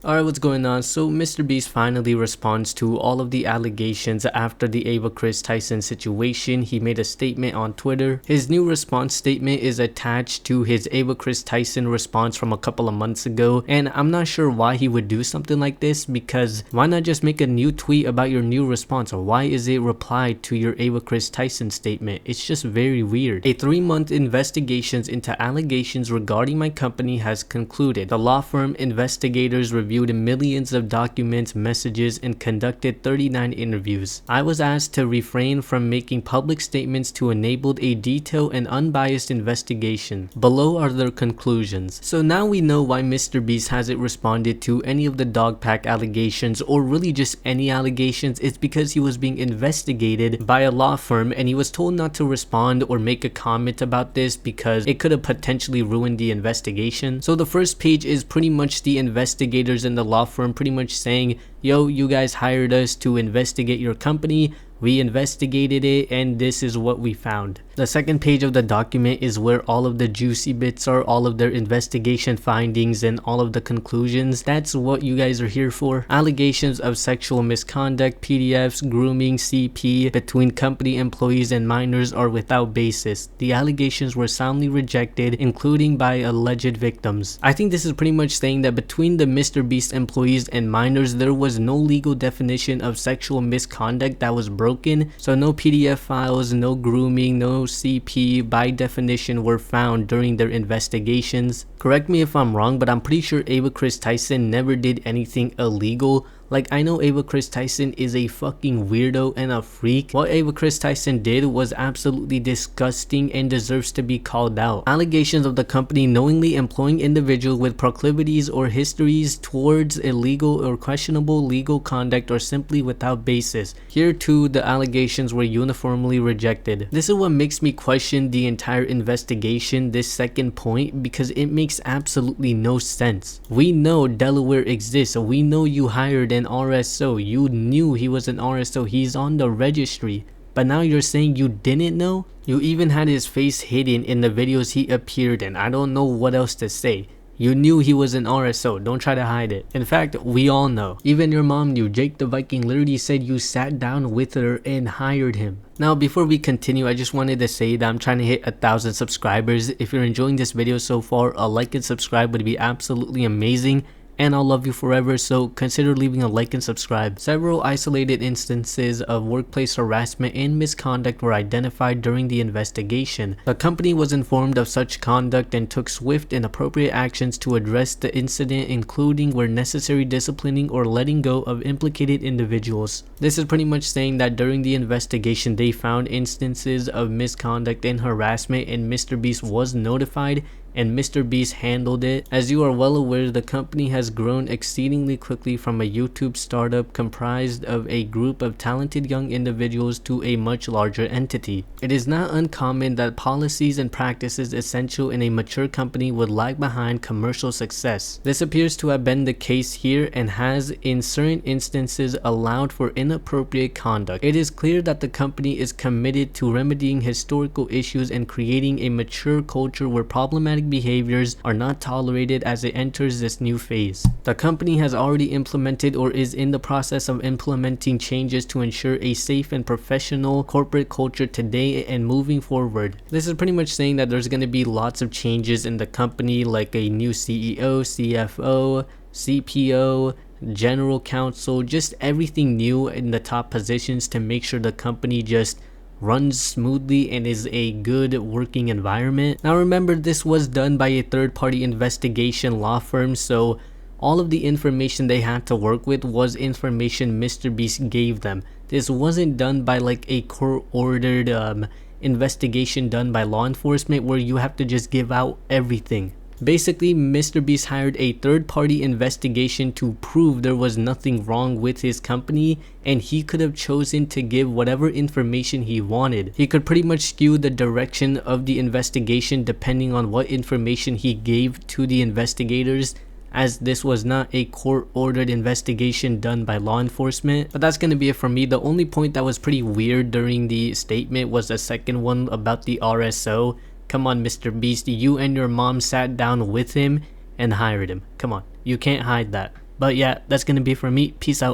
Alright, what's going on? So MrBeast finally responds to all of the allegations after the Ava Chris Tyson situation. He made a statement on Twitter. His new response statement is attached to his Ava Chris Tyson response from a couple of months ago, and I'm not sure why he would do something like this, because why not just make a new tweet about your new response, or why is it replied to your Ava Chris Tyson statement? It's just very weird. A 3-month investigation into allegations regarding my company has concluded. The law firm investigators reviewed millions of documents, messages, and conducted 39 interviews. I was asked to refrain from making public statements to enable a detailed and unbiased investigation. Below are their conclusions. So now we know why MrBeast hasn't responded to any of the dog pack allegations, or really just any allegations. It's because he was being investigated by a law firm, and he was told not to respond or make a comment about this because it could have potentially ruined the investigation. So the first page is pretty much the investigators in the law firm pretty much saying, yo, you guys hired us to investigate your company. We investigated it and this is what we found. The second page of the document is where all of the juicy bits are, all of their investigation findings and all of the conclusions. That's what you guys are here for. Allegations of sexual misconduct, PDFs, grooming, CP between company employees and minors are without basis. The allegations were soundly rejected, including by alleged victims. I think this is pretty much saying that between the MrBeast employees and minors, there was no legal definition of sexual misconduct that was broken. So no PDF files, no grooming, no CP by definition were found during their investigations. Correct me if I'm wrong, but I'm pretty sure Ava Chris Tyson never did anything illegal. Like, I know Ava Chris Tyson is a fucking weirdo and a freak. What Ava Chris Tyson did was absolutely disgusting and deserves to be called out. Allegations of the company knowingly employing individuals with proclivities or histories towards illegal or questionable legal conduct are simply without basis. Here too, the allegations were uniformly rejected. This is what makes me question the entire investigation, this second point, because it makes absolutely no sense. We know Delaware exists. We know you hired an RSO. You knew he was an RSO. He's on the registry. But now you're saying you didn't know? You even had his face hidden in the videos he appeared in. I don't know what else to say. You knew he was an RSO. Don't try to hide it. In fact, we all know. Even your mom knew. Jake the Viking literally said you sat down with her and hired him. Now, before we continue, I just wanted to say that I'm trying to hit 1,000 subscribers. If you're enjoying this video so far, a like and subscribe would be absolutely amazing. And I'll love you forever, so consider leaving a like and subscribe. Several isolated instances of workplace harassment and misconduct were identified during the investigation. The company was informed of such conduct and took swift and appropriate actions to address the incident, including where necessary disciplining or letting go of implicated individuals. This is pretty much saying that during the investigation they found instances of misconduct and harassment, and MrBeast was notified and MrBeast handled it. As you are well aware, the company has grown exceedingly quickly from a YouTube startup comprised of a group of talented young individuals to a much larger entity. It is not uncommon that policies and practices essential in a mature company would lag behind commercial success. This appears to have been the case here and has in certain instances allowed for inappropriate conduct. It is clear that the company is committed to remedying historical issues and creating a mature culture where problematic behaviors are not tolerated as it enters this new phase. The company has already implemented or is in the process of implementing changes to ensure a safe and professional corporate culture today and moving forward. This is pretty much saying that there's going to be lots of changes in the company, like a new CEO, CFO, CPO, general counsel, just everything new in the top positions to make sure the company just runs smoothly and is a good working environment. Now remember, this was done by a third-party investigation law firm, so all of the information they had to work with was information MrBeast gave them. This wasn't done by like a court-ordered investigation done by law enforcement where you have to just give out everything. Basically, MrBeast hired a third-party investigation to prove there was nothing wrong with his company, and he could have chosen to give whatever information he wanted. He could pretty much skew the direction of the investigation depending on what information he gave to the investigators, as this was not a court-ordered investigation done by law enforcement. But that's going to be it for me. The only point that was pretty weird during the statement was the second one about the RSO. Come on, MrBeast, you and your mom sat down with him and hired him. Come on, you can't hide that. But yeah, that's gonna be for me. Peace out.